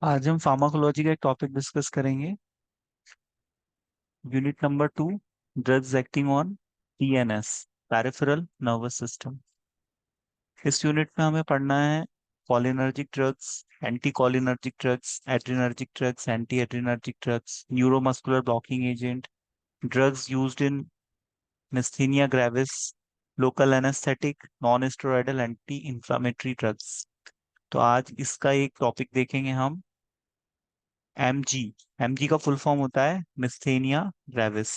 आज हम फार्माकोलॉजी का एक टॉपिक डिस्कस करेंगे। Unit number 2, drugs acting on PNS, peripheral nervous system. इस यूनिट में हमें पढ़ना है cholinergic drugs, anti cholinergic drugs, adrenergic drugs, anti adrenergic drugs, neuromuscular blocking agent, drugs used in myasthenia gravis, local anaesthetic, non steroidal anti inflammatory drugs. तो आज इसका एक topic देखेंगे हम, एमजी। एमजी का फुल फॉर्म होता है मिस्थेनिया ग्रेविस।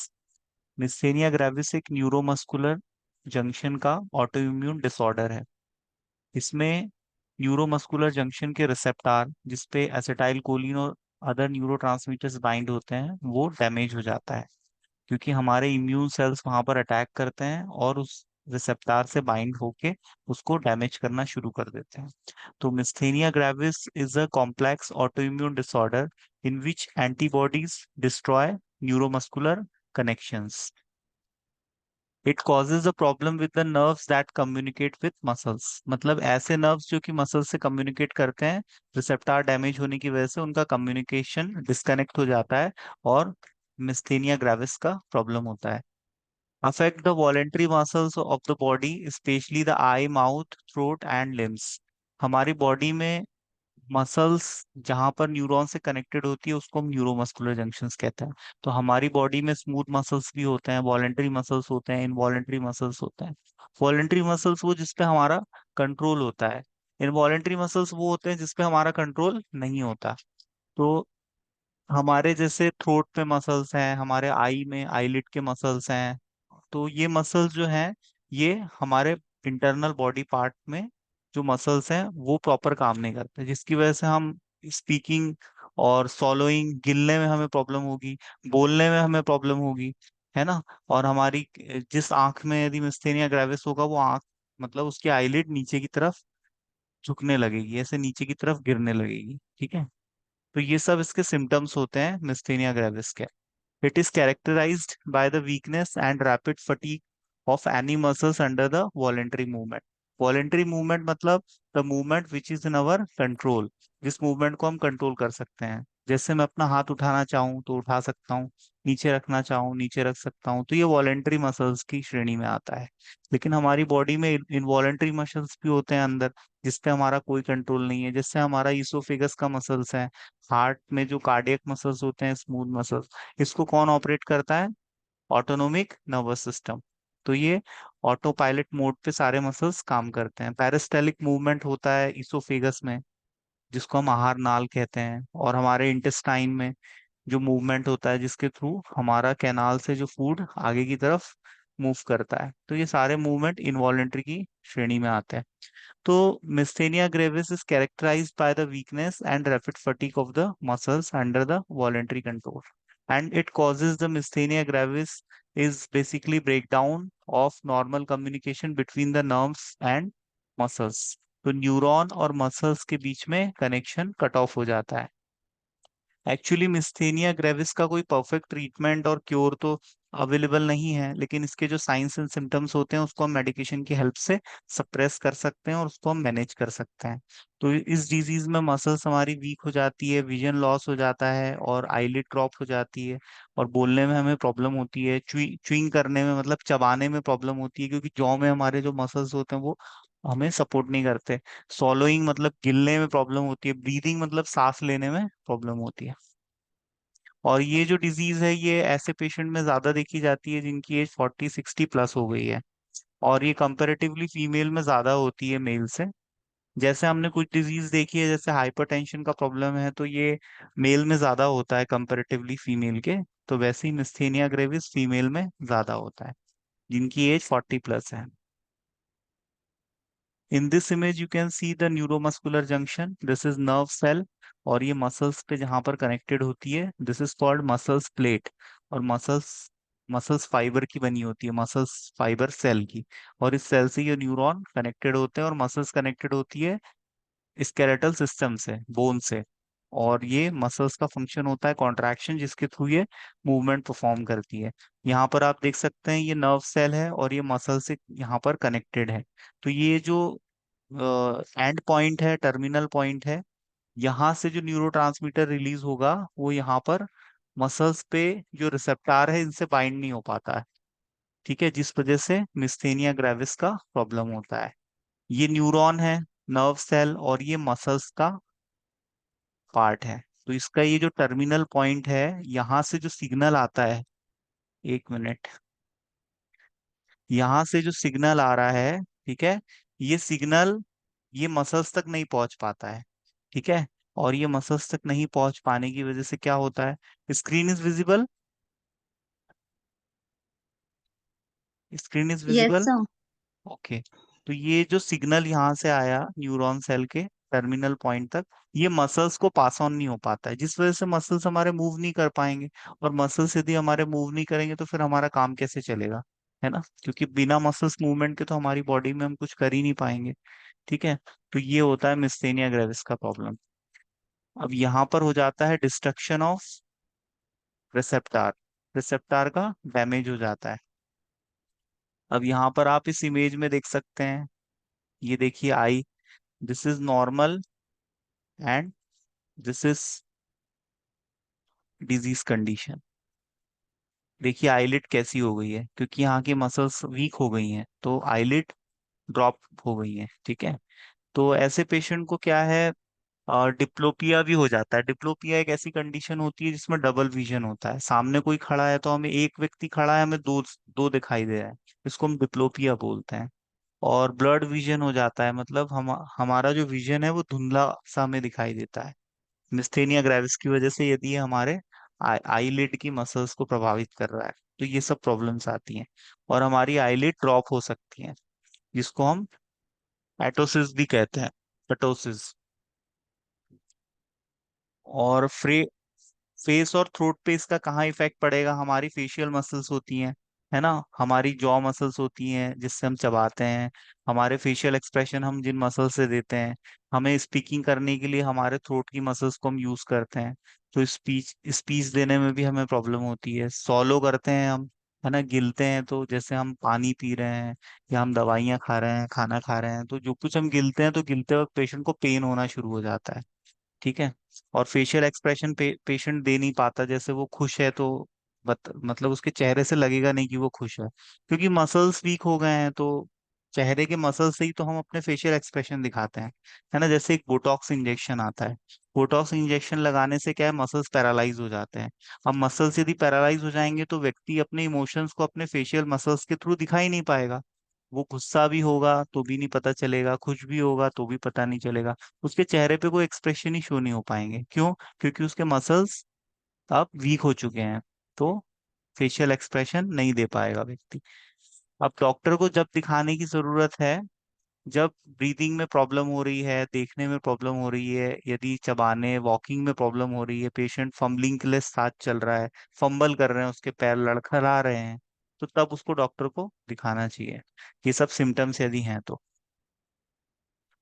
मिस्थेनिया ग्रेविस एक न्यूरोमस्कुलर जंक्शन का ऑटोइम्यून डिसऑर्डर है। इसमें न्यूरोमस्कुलर जंक्शन के रिसेप्टार जिसपे एसिटाइल कोलिन और अदर न्यूरोट्रांसमीटर्स बाइंड होते हैं वो डैमेज हो जाता है, क्योंकि हमारे इम्यून सेल्स वहां पर अटैक करते हैं और उस रिसेप्टार से बाइंड होके उसको डैमेज करना शुरू कर देते हैं। तो myasthenia gravis is a complex autoimmune disorder in which antibodies destroy neuromuscular connections. It causes a problem with the nerves that communicate with muscles. मतलब ऐसे नर्व्स जो कि मसल से कम्युनिकेट करते हैं, रिसेप्टार डैमेज होने की वजह से उनका कम्युनिकेशन डिस्कनेक्ट हो जाता है और मिस्थेनिया ग्रेविस का प्रॉब्लम होता है। Affect the voluntary muscles of the body, especially the eye, mouth, throat and limbs। हमारी बॉडी में मसल्स जहां पर न्यूरॉन से कनेक्टेड होती है उसको हम न्यूरोमस्कुलर जंक्शंस कहते हैं। तो हमारी बॉडी में स्मूथ मसल्स भी होते हैं, वॉलेंटरी मसल्स होते हैं, इनवॉलेंटरी मसल्स होते हैं। वॉलेंटरी मसल्स वो जिसपे हमारा कंट्रोल होता है, इनवॉलेंटरी मसल्स वो होते हैं जिसपे हमारा कंट्रोल नहीं होता। तो हमारे जैसे थ्रोट पे मसल्स हैं, हमारे आई में आईलिड के मसल्स हैं। तो ये मसल्स जो हैं ये हमारे इंटरनल बॉडी पार्ट में जो मसल्स हैं वो प्रॉपर काम नहीं करते, जिसकी वजह से हम स्पीकिंग और सॉलोइंग, गिलने में हमें प्रॉब्लम होगी, बोलने में हमें प्रॉब्लम होगी, है ना। और हमारी जिस आंख में यदि मिस्थेनिया ग्रेविस होगा वो आंख, मतलब उसकी आईलिड नीचे की तरफ झुकने लगेगी, ऐसे नीचे की तरफ गिरने लगेगी, ठीक है। तो ये सब इसके सिम्टम्स होते हैं मिस्थेनिया ग्रेविस के। It is characterized by the weakness and rapid fatigue of any muscles under the voluntary movement। Voluntary movement मतलब the movement which is in our control, जिस movement को हम कंट्रोल कर सकते हैं। जैसे मैं अपना हाथ उठाना चाहूँ तो उठा सकता हूँ, नीचे रखना चाहूँ नीचे रख सकता हूँ, तो ये वॉलेंट्री मसल्स की श्रेणी में आता है। लेकिन हमारी बॉडी में इनवॉलेंट्री मसल्स भी होते हैं अंदर, जिसपे हमारा कोई कंट्रोल नहीं है। जैसे हमारा ईसोफेगस का मसल्स है, हार्ट में जो कार्डियक मसल्स होते हैं, स्मूथ मसल्स, इसको कौन ऑपरेट करता है? Autonomic nervous system. तो ये ऑटो पायलट मोड पे सारे मसल्स काम करते हैं। पेरिस्टेलिक मूवमेंट होता है इसोफेगस में, जिसको हम आहार नाल कहते हैं। और हमारे इंटेस्टाइन में जो मूवमेंट होता है जिसके थ्रू हमारा कैनाल से जो फूड आगे की तरफ मूव करता है। तो ये सारे मूवमेंट इनवॉलेंट्री की श्रेणी में आते हैं। तो myasthenia gravis is characterized by the weakness and rapid fatigue of the muscles under the voluntary control, and it causes the misthenia gravis is basically breakdown of normal communication between the nerves and muscles। तो neuron और muscles के बीच में connection cut off हो जाता है। Actually मिस्थेनिया gravis का कोई perfect treatment और क्योर तो अवेलेबल नहीं है, लेकिन इसके जो साइंस एंड सिम्टम्स होते हैं उसको हम मेडिकेशन की हेल्प से सप्रेस कर सकते हैं और उसको हम मैनेज कर सकते हैं। तो इस डिजीज में मसल्स हमारी वीक हो जाती है, विजन लॉस हो जाता है और आईलिड ड्रॉप हो जाती है, और बोलने में हमें प्रॉब्लम होती है, च्युइंग करने में मतलब चबाने में प्रॉब्लम होती है, क्योंकि जॉ में हमारे जो मसल्स होते हैं वो हमें सपोर्ट नहीं करते। सॉलोइंग मतलब गिलने में प्रॉब्लम होती है, ब्रीदिंग मतलब सांस लेने में प्रॉब्लम होती है। और ये जो डिजीज है ये ऐसे पेशेंट में ज्यादा देखी जाती है जिनकी एज 40-60 प्लस हो गई है, और ये कंपैरेटिवली फीमेल में ज्यादा होती है मेल से। जैसे हमने कुछ डिजीज देखी है, जैसे हाइपरटेंशन का प्रॉब्लम है, तो ये मेल में ज्यादा होता है कंपैरेटिवली फीमेल के। तो वैसे ही मिस्थेनिया ग्रेविस फीमेल में ज्यादा होता है जिनकी एज 40 प्लस है। In this image you can see the neuromuscular junction, this is nerve cell, और ये मसल्स पे जहां पर कनेक्टेड होती है this is called muscles plate. और मसल्स फाइबर की बनी होती है, मसल्स फाइबर सेल की। और इस सेल से ये न्यूरॉन कनेक्टेड होते हैं और मसल्स कनेक्टेड होती है स्केलेटल सिस्टम से, बोन से। और ये मसल्स का फंक्शन होता है कॉन्ट्रैक्शन, जिसके थ्रू ये मूवमेंट परफॉर्म करती है। यहाँ पर आप देख सकते हैं ये नर्व सेल है और ये मसल से यहाँ पर कनेक्टेड है। तो ये जो एंड पॉइंट है, टर्मिनल पॉइंट है, यहाँ से जो न्यूरोट्रांसमीटर रिलीज होगा वो यहाँ पर मसल्स पे जो रिसेप्टार है इनसे बाइंड नहीं हो पाता है। ठीक है, जिस वजह से मिस्थेनिया ग्रेविस का प्रॉब्लम होता है। ये न्यूरॉन है, नर्व सेल, और ये मसल्स का पार्ट है। तो इसका ये जो टर्मिनल पॉइंट है, यहाँ से जो सिग्नल आता है, एक मिनट, यहाँ से जो सिग्नल आ रहा है, ठीक है, ये सिग्नल ये मसल्स तक नहीं पहुंच पाता है। ठीक है, और ये मसल्स तक नहीं पहुंच पाने की वजह से क्या होता है, screen is visible, screen is yes visible. Sir. Okay. तो ये जो सिग्नल यहाँ से आया न्यूरॉन सेल के टर्मिनल पॉइंट तक, ये मसल्स को पास ऑन नहीं हो पाता है, जिस वजह से मसल्स हमारे मूव नहीं कर पाएंगे। और मसल्स यदि हमारे मूव नहीं करेंगे तो फिर हमारा काम कैसे चलेगा, है ना, क्योंकि बिना मसल्स मूवमेंट के तो हमारी बॉडी में हम कुछ कर ही नहीं पाएंगे। ठीक है, तो ये होता है मिस्थेनिया ग्रेविस का प्रॉब्लम। अब यहाँ पर हो जाता है डिस्ट्रक्शन ऑफ रिसेप्टार, रिसेप्टार का डैमेज हो जाता है। अब यहाँ पर आप इस इमेज में देख सकते हैं, ये देखिए eye, this is normal and this is disease condition. देखिए आईलिड कैसी हो गई है, क्योंकि यहाँ की मसल्स वीक हो गई हैं तो आईलिड ड्रॉप हो गई है। ठीक है, तो ऐसे पेशेंट को क्या है, डिप्लोपिया भी हो जाता है। डिप्लोपिया एक ऐसी कंडीशन होती है जिसमें डबल विजन होता है, सामने कोई खड़ा है तो हमें एक व्यक्ति खड़ा है, हमें दो दो दिखाई दे रहा है, इसको हम डिप्लोपिया बोलते हैं। और ब्लड विजन हो जाता है, मतलब हमारा जो विजन है वो धुंधला सा हमें दिखाई देता है। मिस्थेनिया ग्रेविस की वजह से यदि ये हमारे आईलिड की मसल्स को प्रभावित कर रहा है तो ये सब प्रॉब्लम्स आती हैं, और हमारी आईलिड ड्रॉप हो सकती है, जिसको हम एटोसिस भी कहते हैं, एटोसिस। और फेस और थ्रोट पे इसका कहाँ इफेक्ट पड़ेगा, हमारी फेशियल मसल्स होती हैं, है ना, हमारी जॉ मसल्स होती हैं जिससे हम चबाते हैं, हमारे फेशियल एक्सप्रेशन हम जिन मसल से देते हैं, हमें स्पीकिंग करने के लिए हमारे थ्रोट की मसल्स को हम यूज करते हैं। तो स्पीच स्पीच देने में भी हमें प्रॉब्लम होती है। सॉलो करते हैं हम, है ना, गिलते हैं, तो जैसे हम पानी पी रहे हैं या हम दवाइयाँ खा रहे हैं, खाना खा रहे हैं, तो जो कुछ हम गिलते हैं तो गिलते वक्त पेशेंट को पेन होना शुरू हो जाता है। ठीक है, और फेशियल एक्सप्रेशन पेशेंट दे नहीं पाता, जैसे वो खुश है तो मतलब उसके चेहरे से लगेगा नहीं कि वो खुश है, क्योंकि मसल्स वीक हो गए हैं। तो चेहरे के मसल से ही तो हम अपने फेशियल एक्सप्रेशन दिखाते हैं, है ना। जैसे एक बोटॉक्स इंजेक्शन आता है, बोटॉक्स इंजेक्शन लगाने से क्या है, मसल्स पैरालाइज हो जाते हैं। अब मसल्स यदि पैरालाइज हो जाएंगे तो व्यक्ति अपने इमोशंस को अपने फेशियल मसल्स के थ्रू दिखा ही नहीं पाएगा। वो गुस्सा भी होगा तो भी नहीं पता चलेगा, खुश भी होगा तो भी पता नहीं चलेगा, उसके चेहरे पे कोई एक्सप्रेशन ही शो नहीं हो पाएंगे। क्यों? क्योंकि उसके मसल्स अब वीक हो चुके हैं, तो फेशियल एक्सप्रेशन नहीं दे पाएगा व्यक्ति। अब डॉक्टर को जब दिखाने की जरूरत है, जब ब्रीदिंग में प्रॉब्लम हो रही है, देखने में प्रॉब्लम हो रही है, यदि चबाने वॉकिंग में प्रॉब्लम हो रही है, पेशेंट फंबलिंग के लिए साथ चल रहा है, फंबल कर रहे हैं, उसके पैर लड़खड़ा रहे हैं, तो तब उसको डॉक्टर को दिखाना चाहिए, ये सब सिम्टम्स यदि हैं तो।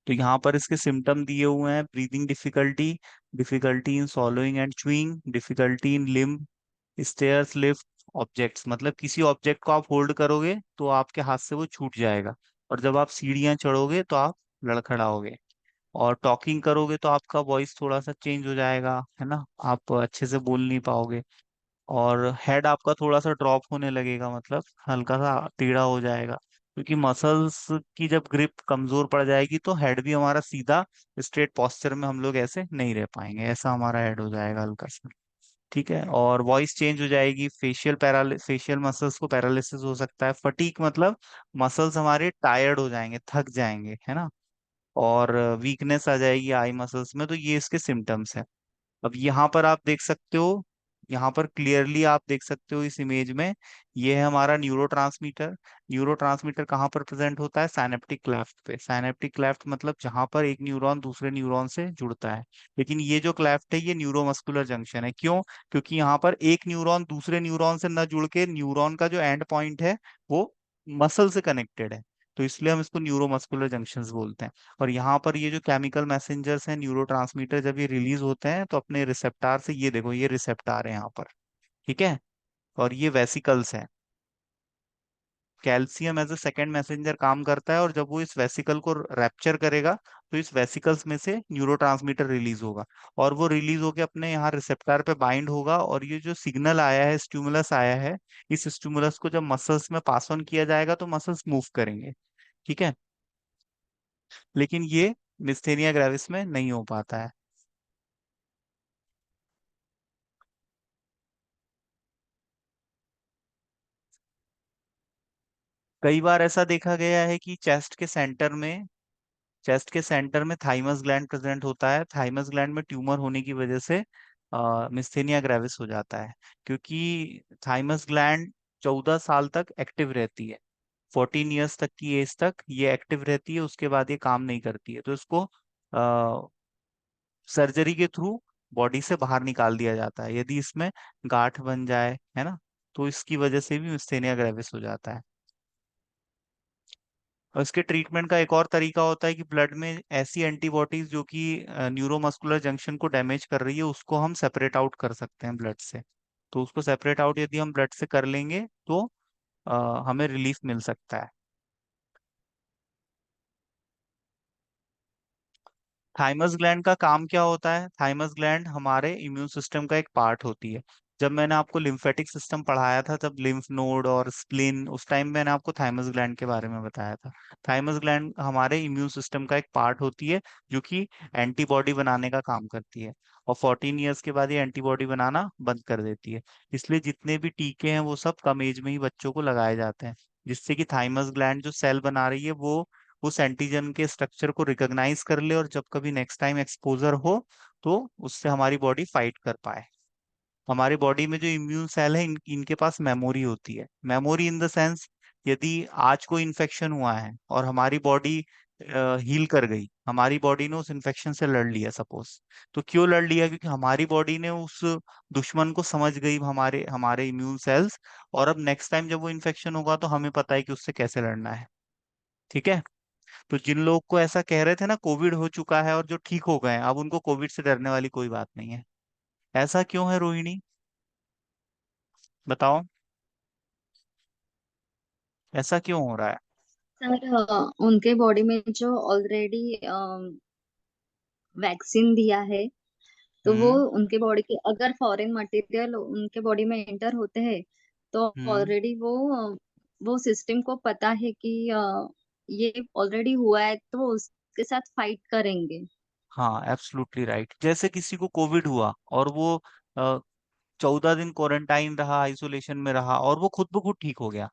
तो यहाँ पर इसके सिम्टम दिए हुए हैं, breathing difficulty, difficulty in सॉलोइंग and chewing, difficulty in limb, stairs lift objects, मतलब किसी ऑब्जेक्ट को आप होल्ड करोगे तो आपके हाथ से वो छूट जाएगा, और जब आप सीढ़ियां चढ़ोगे तो आप लड़खड़ाओगे, और टॉकिंग करोगे तो आपका वॉइस थोड़ा सा चेंज हो जाएगा, है ना, आप अच्छे से बोल नहीं पाओगे। और हेड आपका थोड़ा सा ड्रॉप होने लगेगा, मतलब हल्का सा टेढ़ा हो जाएगा, क्योंकि मसल्स की जब ग्रिप कमजोर पड़ जाएगी तो हेड भी हमारा सीधा स्ट्रेट पोस्चर में हम लोग ऐसे नहीं रह पाएंगे, ऐसा हमारा हेड हो जाएगा हल्का सा। ठीक है, और वॉइस चेंज हो जाएगी, फेशियल मसल्स को पैरालिसिस हो सकता है, फटीक मतलब मसल्स हमारे टायर्ड हो जाएंगे, थक जाएंगे, है ना, और वीकनेस आ जाएगी आई मसल्स में। तो ये इसके सिम्टम्स हैं। अब यहाँ पर आप देख सकते हो, यहाँ पर क्लियरली आप देख सकते हो इस इमेज में, ये है हमारा न्यूरोट्रांसमीटर। न्यूरोट्रांसमीटर कहाँ पर प्रेजेंट होता है, साइनेप्टिक क्लेफ्ट पे। साइनेप्टिक क्लेफ्ट मतलब जहाँ पर एक न्यूरॉन दूसरे न्यूरॉन से जुड़ता है। लेकिन ये जो क्लेफ्ट है ये न्यूरोमस्कुलर जंक्शन है। क्यों? क्योंकि यहाँ पर एक न्यूरॉन दूसरे न्यूरॉन से न जुड़ के न्यूरॉन का जो एंड पॉइंट है वो मसल से कनेक्टेड है, तो इसलिए हम इसको न्यूरोमस्कुलर जंक्शंस बोलते हैं। और यहाँ पर ये जो केमिकल मैसेंजर्स हैं, न्यूरोट्रांसमीटर, जब ये रिलीज होते हैं तो अपने रिसेप्टार से, ये देखो ये रिसेप्टार है यहाँ पर, ठीक है, और ये वेसिकल्स हैं। Calcium as a second messenger काम करता है, और जब वो इस वेसिकल को रैप्चर करेगा तो इस वेसिकल्स में से न्यूरोट्रांसमीटर रिलीज होगा, और वो रिलीज होके अपने यहाँ रिसेप्टर पे बाइंड होगा, और ये जो सिग्नल आया है, स्टिमुलस आया है, इस स्टिमुलस को जब मसल्स में पास ऑन किया जाएगा तो मसल्स मूव करेंगे। ठीक है। लेकिन ये मिस्थेनिया ग्रेविस में नहीं हो पाता है। कई बार ऐसा देखा गया है कि चेस्ट के सेंटर में थाइमस ग्लैंड प्रेजेंट होता है। थाइमस ग्लैंड में ट्यूमर होने की वजह से मिस्थेनिया ग्रेविस हो जाता है, क्योंकि थाइमस ग्लैंड 14 साल तक एक्टिव रहती है। 14 ईयर्स तक की एज तक ये एक्टिव रहती है, उसके बाद ये काम नहीं करती है, तो इसको सर्जरी के थ्रू बॉडी से बाहर निकाल दिया जाता है यदि इसमें गांठ बन जाए, है ना। तो इसकी वजह से भी मिस्थेनिया ग्रेविस हो जाता है। और इसके ट्रीटमेंट का एक और तरीका होता है कि ब्लड में ऐसी एंटीबॉडीज जो कि न्यूरोमस्कुलर जंक्शन को डैमेज कर रही है, उसको हम सेपरेट आउट कर सकते हैं ब्लड से। तो उसको सेपरेट आउट यदि हम ब्लड से कर लेंगे तो हमें रिलीफ मिल सकता है। थाइमस ग्लैंड का काम क्या होता है? थाइमस ग्लैंड हमारे इम्यून सिस्टम का एक पार्ट होती है। जब मैंने आपको लिम्फेटिक सिस्टम पढ़ाया था, तब लिम्फ नोड और स्प्लिन, उस टाइम मैंने आपको थाइमस ग्लैंड के बारे में बताया था। थाइमस ग्लैंड हमारे इम्यून सिस्टम का एक पार्ट होती है, जो कि एंटीबॉडी बनाने का काम करती है। और 14 ईयर्स के बाद ये एंटीबॉडी बनाना बंद कर देती है। इसलिए जितने भी टीके हैं वो सब कम एज में ही बच्चों को लगाए जाते हैं, जिससे कि थाइमस ग्लैंड जो सेल बना रही है वो उस एंटीजन के स्ट्रक्चर को रिकॉग्नाइज कर ले, और जब कभी नेक्स्ट टाइम एक्सपोजर हो तो उससे हमारी बॉडी फाइट कर पाए। हमारी बॉडी में जो इम्यून सेल है, इनके पास मेमोरी होती है। मेमोरी इन द सेंस, यदि आज कोई इन्फेक्शन हुआ है और हमारी बॉडी हील कर गई, हमारी बॉडी ने उस इन्फेक्शन से लड़ लिया सपोज, तो क्यों लड़ लिया? क्योंकि हमारी बॉडी ने उस दुश्मन को समझ गई, हमारे हमारे इम्यून सेल्स, और अब नेक्स्ट टाइम जब वो इन्फेक्शन होगा तो हमें पता है कि उससे कैसे लड़ना है। ठीक है। तो जिन लोग को ऐसा कह रहे थे ना कोविड हो चुका है और जो ठीक हो गए हैं, अब उनको कोविड से डरने वाली कोई बात नहीं है। ऐसा क्यों है रोहिणी? बताओ, ऐसा क्यों हो रहा है? सर, उनके बॉडी में जो ऑलरेडी वैक्सीन दिया है, तो वो हम्म। उनके बॉडी के अगर फॉरेन मटेरियल उनके बॉडी में एंटर होते हैं, तो हम्म। ऑलरेडी वो सिस्टम को पता है कि ये ऑलरेडी हुआ है, तो वो उसके साथ फाइट करेंगे। हाँ, एब्सोल्युटली राइट। जैसे किसी को कोविड हुआ और वो 14 दिन क्वारंटाइन रहा, आइसोलेशन में रहा, और वो खुद ब खुद ठीक हो गया,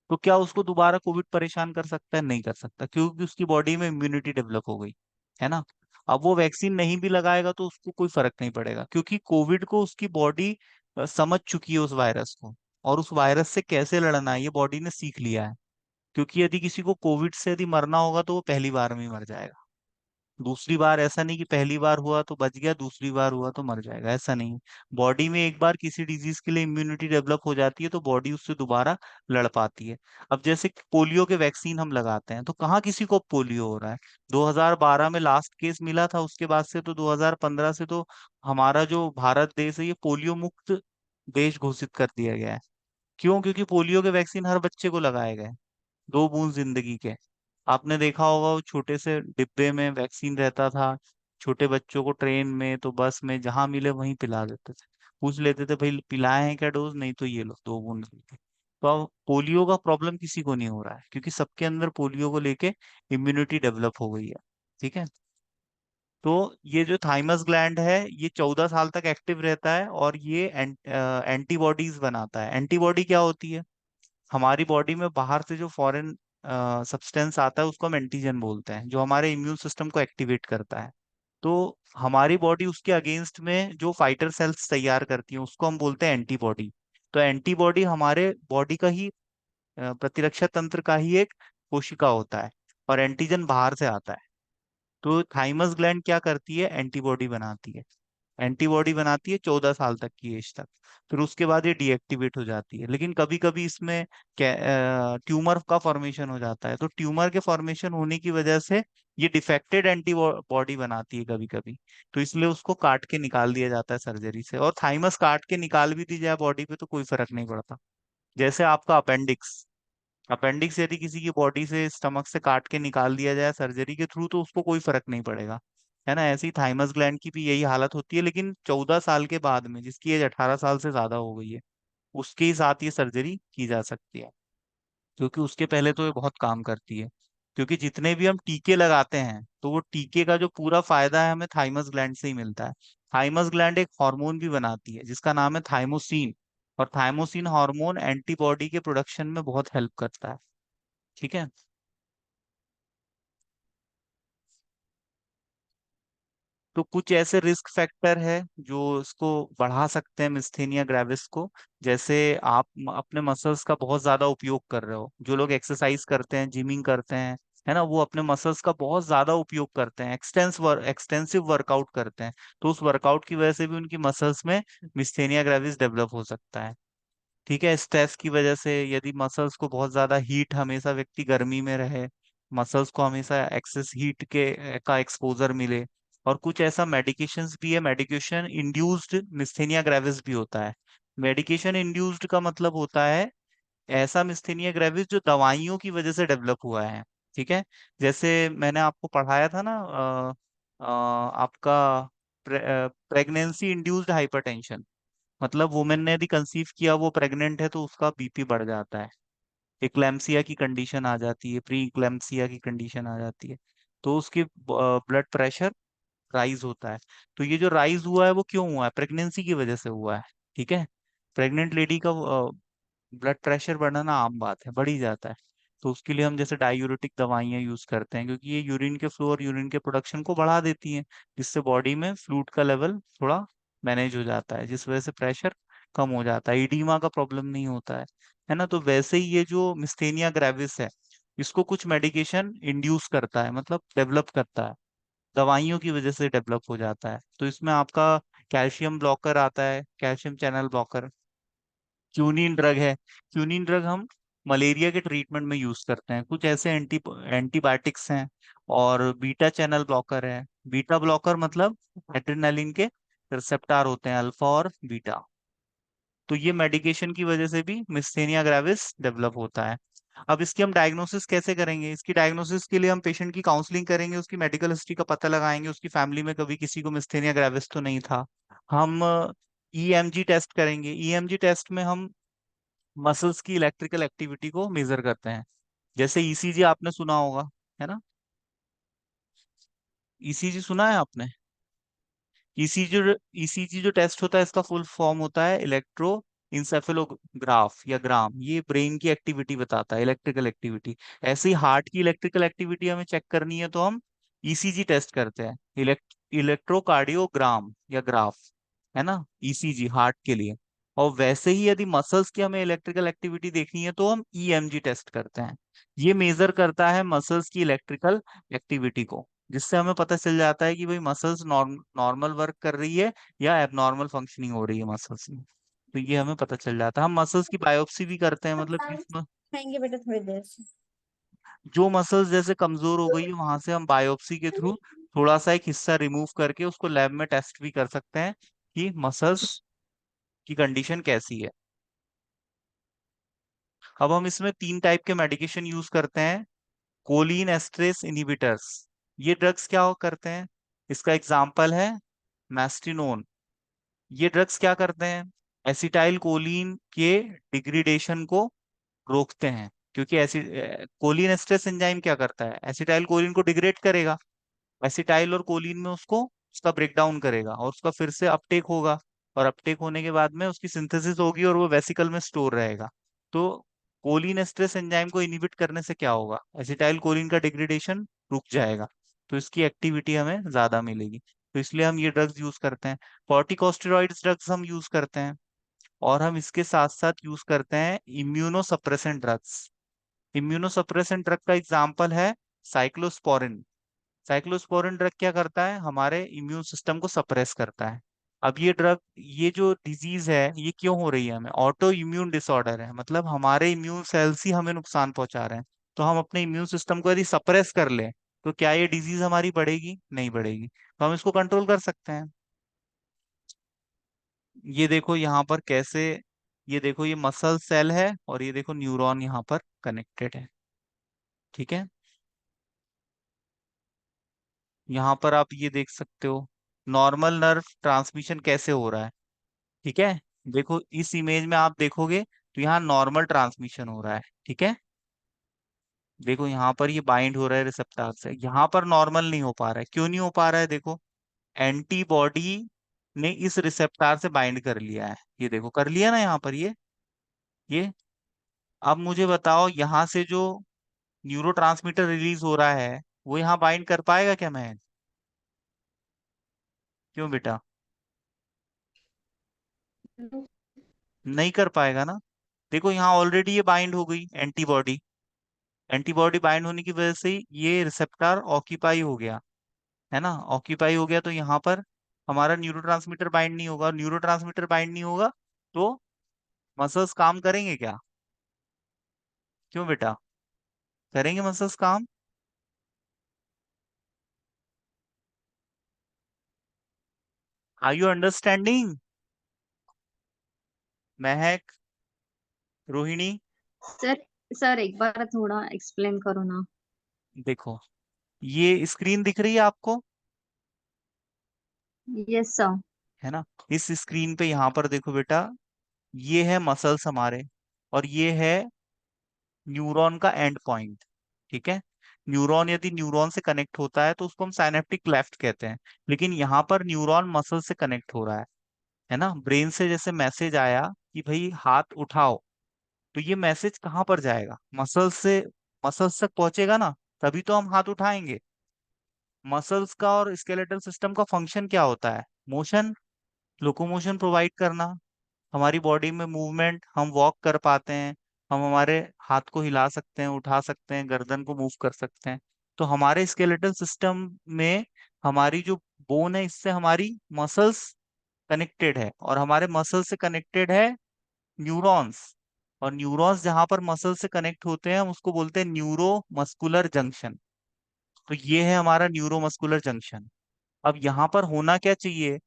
तो क्या उसको दोबारा कोविड परेशान कर सकता है? नहीं कर सकता, क्योंकि उसकी बॉडी में इम्यूनिटी डेवलप हो गई, है ना। अब वो वैक्सीन नहीं भी लगाएगा तो उसको कोई फर्क नहीं पड़ेगा, क्योंकि कोविड को उसकी बॉडी समझ चुकी है, उस वायरस को, और उस वायरस से कैसे लड़ना है ये बॉडी ने सीख लिया है। क्योंकि यदि किसी को कोविड से यदि मरना होगा तो वो पहली बार में ही मर जाएगा। दूसरी बार ऐसा नहीं कि पहली बार हुआ तो बच गया, दूसरी बार हुआ तो मर जाएगा, ऐसा नहीं। बॉडी में एक बार किसी डिजीज के लिए इम्यूनिटी डेवलप हो जाती है तो बॉडी उससे दोबारा लड़ पाती है। अब जैसे पोलियो के वैक्सीन हम लगाते हैं तो कहाँ किसी को पोलियो हो रहा है? 2012 में लास्ट केस मिला था, उसके बाद से तो 2015 से तो हमारा जो भारत देश है ये पोलियो मुक्त देश घोषित कर दिया गया है। क्यों? क्योंकि पोलियो के वैक्सीन हर बच्चे को लगाए गए, 2 बूंद जिंदगी के। आपने देखा होगा वो छोटे से डिब्बे में वैक्सीन रहता था, छोटे बच्चों को ट्रेन में तो बस में जहां मिले वहीं पिला देते थे। पूछ लेते थे भाई पिलाए हैं क्या डोज? नहीं तो ये लो 2 बूंद लेके। तो अब पोलियो का प्रॉब्लम किसी को नहीं हो रहा है, क्योंकि सबके अंदर पोलियो को लेके इम्यूनिटी डेवलप हो गई है। ठीक है। तो ये जो थाइमस ग्लैंड है ये 14 साल तक एक्टिव रहता है, और ये एंटीबॉडीज बनाता है। एंटीबॉडी क्या होती है? हमारी बॉडी में बाहर से जो फॉरेन सब्सटेंस आता है उसको हम एंटीजन बोलते हैं, जो हमारे इम्यून सिस्टम को एक्टिवेट करता है। तो हमारी बॉडी उसके अगेंस्ट में जो फाइटर सेल्स तैयार करती है उसको हम बोलते हैं एंटीबॉडी। तो एंटीबॉडी हमारे बॉडी का ही प्रतिरक्षा तंत्र का ही एक कोशिका होता है, और एंटीजन बाहर से आता है। तो थाइमस ग्लैंड क्या करती है? एंटीबॉडी बनाती है। एंटीबॉडी बनाती है 14 साल तक की एज तक, फिर उसके बाद ये डीएक्टिवेट हो जाती है। लेकिन कभी कभी इसमें ट्यूमर का फॉर्मेशन हो जाता है, तो ट्यूमर के फॉर्मेशन होने की वजह से ये डिफेक्टेड एंटीबॉडी बनाती है कभी कभी। तो इसलिए उसको काट के निकाल दिया जाता है सर्जरी से, और थाइमस काट के निकाल भी दी जाए बॉडी पे तो कोई फर्क नहीं पड़ता। जैसे आपका अपेंडिक्स, अपेंडिक्स यदि किसी की बॉडी से, स्टमक से काट के निकाल दिया जाए सर्जरी के थ्रू, तो उसको कोई फर्क नहीं पड़ेगा, है ना। ऐसे ही थाइमस ग्लैंड की भी यही हालत होती है, लेकिन 14 साल के बाद में, जिसकी एज 18 साल से ज्यादा हो गई है, उसके ही साथ ये सर्जरी की जा सकती है। क्योंकि उसके पहले तो ये बहुत काम करती है। क्योंकि जितने भी हम टीके लगाते हैं, तो वो टीके का जो पूरा फायदा है हमें थाइमस ग्लैंड से ही मिलता है। थाइमस ग्लैंड एक हार्मोन भी बनाती है जिसका नाम है थाइमोसिन। और थाइमोसिन हार्मोन एंटीबॉडी के प्रोडक्शन में बहुत हेल्प करता है। ठीक है। तो कुछ ऐसे रिस्क फैक्टर है जो इसको बढ़ा सकते हैं, मिस्थेनिया ग्रेविस को। जैसे आप अपने मसल्स का बहुत ज्यादा उपयोग कर रहे हो, जो लोग एक्सरसाइज करते हैं, जिमिंग करते हैं, है ना, वो अपने मसल्स का बहुत ज्यादा उपयोग करते हैं, एक्सटेंसिव वर्कआउट करते हैं। तो उस वर्कआउट की वजह से भी उनकी मसल्स में मिस्थेनिया ग्रेविस डेवलप हो सकता है। ठीक है। स्ट्रेस की वजह से, यदि मसल्स को बहुत ज्यादा हीट, हमेशा व्यक्ति गर्मी में रहे, मसल्स को हमेशा एक्सेस हीट के का एक्सपोजर मिले। और कुछ ऐसा मेडिकेशंस भी है, मेडिकेशन इंड्यूस्ड मिस्थेनिया ग्रेविस भी होता है। मेडिकेशन इंड्यूस्ड का मतलब होता है ऐसा मिस्थेनिया ग्रेविस जो दवाइयों की वजह से डेवलप हुआ है। ठीक है। जैसे मैंने आपको पढ़ाया था ना, आपका प्रेगनेंसी इंड्यूस्ड हाइपरटेंशन, मतलब वुमेन ने यदि कंसीव किया, वो प्रेग्नेंट है, तो उसका बीपी बढ़ जाता है, इक्लेम्सिया की कंडीशन आ जाती है, प्री इक्लेम्सिया की कंडीशन आ जाती है। तो उसके ब्लड प्रेशर राइज होता है। तो ये जो राइज हुआ है वो क्यों हुआ है? प्रेगनेंसी की वजह से हुआ है। ठीक है। प्रेग्नेंट लेडी का ब्लड प्रेशर बढ़ना आम बात है, बढ़ ही जाता है। तो उसके लिए हम जैसे डायूरेटिक दवाइयाँ यूज करते हैं, क्योंकि ये यूरिन के फ्लो और यूरिन के प्रोडक्शन को बढ़ा देती हैं, जिससे बॉडी में फ्लूइड का लेवल थोड़ा मैनेज हो जाता है, जिस वजह से प्रेशर कम हो जाता है, इडीमा का प्रॉब्लम नहीं होता है ना। तो वैसे ही ये जो मिस्थेनिया ग्रेविस है, इसको कुछ मेडिकेशन इंड्यूस करता है, मतलब डेवलप करता है, दवाइयों की वजह से डेवलप हो जाता है। तो इसमें आपका कैल्शियम ब्लॉकर आता है, calcium channel blocker. Quinine drug है। क्यूनिन ड्रग हम मलेरिया के ट्रीटमेंट में यूज करते हैं। कुछ ऐसे एंटीबायोटिक्स हैं। और बीटा चैनल ब्लॉकर है। बीटा ब्लॉकर मतलब एड्रेनालिन के रिसेप्टर होते हैं, अल्फा और बीटा। तो ये मेडिकेशन की वजह से भी मिस्थेनिया ग्रेविस डेवलप होता है। अब इसकी हम डायग्नोसिस कैसे करेंगे? इसकी डायग्नोसिस के लिए हम पेशेंट की काउंसलिंग करेंगे, उसकी मेडिकल हिस्ट्री का पता लगाएंगे, उसकी फैमिली में कभी किसी को मिस्थेनिया ग्रेविस तो नहीं था। हम ईएमजी टेस्ट करेंगे। ईएमजी टेस्ट में हम मसल्स की इलेक्ट्रिकल एक्टिविटी को मेजर करते हैं। जैसे ईसीजी आपने सुना होगा, है ना। ईसीजी सुना है आपने? ईसीजी ईसीजी जो टेस्ट होता है, इसका फुल फॉर्म होता है इलेक्ट्रो इंसेफेलोग्राफ या ग्राम। ये ब्रेन की एक्टिविटी बताता है, इलेक्ट्रिकल एक्टिविटी। ऐसे ही हार्ट की इलेक्ट्रिकल एक्टिविटी हमें चेक करनी है, तो हम ईसीजी टेस्ट करते हैं, इलेक्ट्रोकार्डियोग्राम या ग्राफ, है ना, ईसीजी हार्ट के लिए। और वैसे ही यदि मसल्स की हमें इलेक्ट्रिकल एक्टिविटी देखनी है, तो हम ईएमजी टेस्ट करते हैं। ये मेजर करता है मसल्स की इलेक्ट्रिकल एक्टिविटी को, जिससे हमें पता चल जाता है कि भाई मसल्स नॉर्मल वर्क कर रही है या एबनॉर्मल फंक्शनिंग हो रही है मसल्स में। तो ये हमें पता चल जाता है। हम मसल्स की बायोप्सी भी करते हैं, मतलब कि इसमें खाएंगे बेटा थोड़ी देर से। जो मसल्स जैसे कमजोर हो गई है, वहां से हम बायोप्सी के थ्रू थोड़ा सा एक हिस्सा रिमूव करके उसको लैब में टेस्ट भी कर सकते हैं कि मसल्स की कंडीशन कैसी है। अब हम इसमें 3 टाइप के मेडिकेशन यूज करते हैं। Cholinesterase inhibitors. ये ड्रग्स क्या करते हैं? इसका एग्जाम्पल है मैस्टिनोन। ये ड्रग्स क्या करते हैं? एसिटाइल कोलिन के डिग्रेडेशन को रोकते हैं। क्योंकि कोलिन एस्ट्रेस एंजाइम क्या करता है? एसिटाइल कोलिन को डिग्रेड करेगा, एसिटाइल और कोलिन में उसको, उसका ब्रेक डाउन करेगा, और उसका फिर से अपटेक होगा। और अपटेक होने के बाद में उसकी सिंथेसिस होगी और वो वेसिकल में स्टोर रहेगा। तो कोलिन एस्ट्रेस एंजाइम को इनहिबिट करने से क्या होगा? एसिटाइल कोलिन का डिग्रेडेशन रुक जाएगा। तो इसकी एक्टिविटी हमें ज्यादा मिलेगी। तो इसलिए हम ये ड्रग्स यूज करते हैं। कॉर्टिकोस्टेरॉइड्स ड्रग्स हम यूज करते हैं। और हम इसके साथ साथ यूज करते हैं इम्यूनोसप्रेसेंट ड्रग्स। इम्यूनोसप्रेसेंट ड्रग का एग्जाम्पल है साइक्लोस्पोरिन। साइक्लोस्पोरिन ड्रग क्या करता है? हमारे इम्यून सिस्टम को सप्रेस करता है। अब ये ड्रग, ये जो डिजीज है, ये क्यों हो रही है हमें? ऑटो इम्यून डिसऑर्डर है, मतलब हमारे इम्यून सेल्स ही हमें नुकसान पहुंचा रहे हैं। तो हम अपने इम्यून सिस्टम को यदि सप्रेस कर लें, तो क्या ये डिजीज हमारी बढ़ेगी? नहीं बढ़ेगी। तो हम इसको कंट्रोल कर सकते हैं। ये देखो यहाँ पर कैसे, ये देखो ये मसल सेल है और ये देखो न्यूरॉन यहाँ पर। कनेक्टेड है। ठीक है, यहाँ पर आप ये देख सकते हो नॉर्मल नर्व ट्रांसमिशन कैसे हो रहा है। ठीक है, देखो इस इमेज में आप देखोगे तो यहाँ नॉर्मल ट्रांसमिशन हो रहा है। ठीक है, देखो यहाँ पर ये बाइंड हो रहा है रिसेप्टर से, यहाँ पर नॉर्मल नहीं हो पा रहा है। क्यों नहीं हो पा रहा है? देखो एंटीबॉडी ने इस रिसेप्टर से बाइंड कर लिया है, ये देखो कर लिया ना यहाँ पर ये। अब मुझे बताओ यहाँ से जो न्यूरोट्रांसमीटर रिलीज हो रहा है वो यहाँ बाइंड कर पाएगा क्या? मैं क्यों बेटा? नहीं कर पाएगा ना। देखो यहाँ ऑलरेडी ये बाइंड हो गई एंटीबॉडी, एंटीबॉडी बाइंड होने की वजह से ही ये रिसेप्टर ऑक्यूपाई हो गया, है ना। ऑक्यूपाई हो गया तो यहाँ पर हमारा न्यूरोट्रांसमीटर बाइंड नहीं होगा, न्यूरोट्रांसमीटर बाइंड नहीं होगा तो मसल्स काम करेंगे क्या? क्यों बेटा? करेंगे मसल्स काम? Are you understanding? Mahak, Rohini, sir sir एक बार थोड़ा एक्सप्लेन करो ना। देखो ये स्क्रीन दिख रही है आपको, यस सर। है ना। इस स्क्रीन पे यहाँ पर देखो बेटा, ये है मसल्स हमारे और ये है न्यूरॉन का एंड पॉइंट। ठीक है, न्यूरॉन यदि न्यूरॉन से कनेक्ट होता है तो उसको हम साइनेप्टिक क्लेफ्ट कहते हैं, लेकिन यहाँ पर न्यूरॉन मसल से कनेक्ट हो रहा है ना। ब्रेन से जैसे मैसेज आया कि भाई हाथ उठाओ, तो ये मैसेज कहाँ पर जाएगा? मसल्स से, मसल्स तक पहुंचेगा ना, तभी तो हम हाथ उठाएंगे। मसल्स का और स्केलेटल सिस्टम का फंक्शन क्या होता है? मोशन, लोकोमोशन प्रोवाइड करना, हमारी बॉडी में मूवमेंट, हम वॉक कर पाते हैं, हम हमारे हाथ को हिला सकते हैं, उठा सकते हैं, गर्दन को मूव कर सकते हैं। तो हमारे स्केलेटल सिस्टम में हमारी जो बोन है इससे हमारी मसल्स कनेक्टेड है, और हमारे मसल से कनेक्टेड है न्यूरॉन्स। और न्यूरॉन्स जहां पर मसल से कनेक्ट होते हैं हम उसको बोलते हैं न्यूरो मस्कुलर जंक्शन। तो ये है हमारा न्यूरो मस्कुलर जंक्शन। अब यहाँ पर होना क्या चाहिए?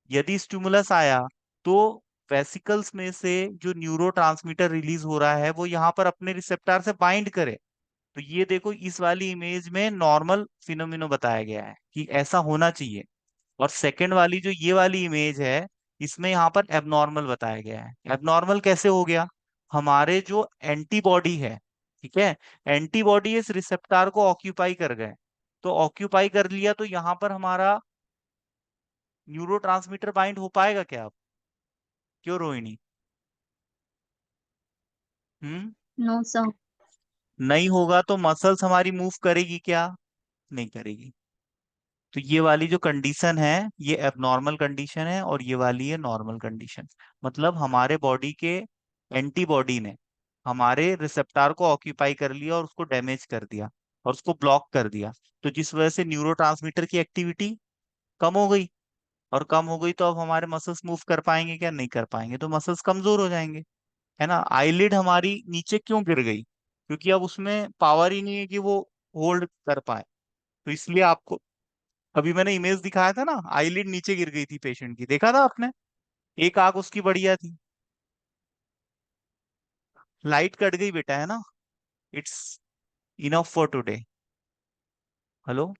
यदि स्टिमुलस आया तो वेसिकल्स में से जो न्यूरोट्रांसमीटर रिलीज हो रहा है वो यहाँ पर अपने रिसेप्टर से बाइंड करे। तो ये देखो इस वाली इमेज में नॉर्मल फिनोमिनो बताया गया है कि ऐसा होना चाहिए। और सेकंड वाली जो ये वाली इमेज है इसमें यहाँ पर एबनॉर्मल बताया गया है। एबनॉर्मल कैसे हो गया? हमारे जो एंटीबॉडी है, ठीक है, एंटीबॉडी इस रिसेप्टर को ऑक्यूपाई कर गए। तो ऑक्यूपाई कर लिया तो यहाँ पर हमारा न्यूरोट्रांसमीटर बाइंड हो पाएगा क्या अब? क्यों रोहिणी? हम्म, नो सर। नहीं होगा तो मसल्स हमारी मूव करेगी क्या? नहीं करेगी। तो ये वाली जो कंडीशन है ये एबनॉर्मल कंडीशन है और ये वाली है नॉर्मल कंडीशन। मतलब हमारे बॉडी के एंटीबॉडी ने हमारे रिसेप्टर को ऑक्यूपाई कर लिया और उसको डैमेज कर दिया और उसको ब्लॉक कर दिया। तो जिस वजह से न्यूरोट्रांसमीटर की एक्टिविटी कम हो गई, और कम हो गई तो अब हमारे मसल्स मूव कर पाएंगे क्या? नहीं कर पाएंगे, तो मसल्स कमजोर हो जाएंगे, है ना। आईलिड हमारी नीचे क्यों गिर गई? क्योंकि अब उसमें पावर ही नहीं है कि वो होल्ड कर पाए। तो इसलिए आपको अभी मैंने इमेज दिखाया था ना, आईलिड नीचे गिर गई थी पेशेंट की, देखा था आपने? एक आंख उसकी बढ़िया थी। लाइट कट गई बेटा, है ना। It's enough for today. Hello.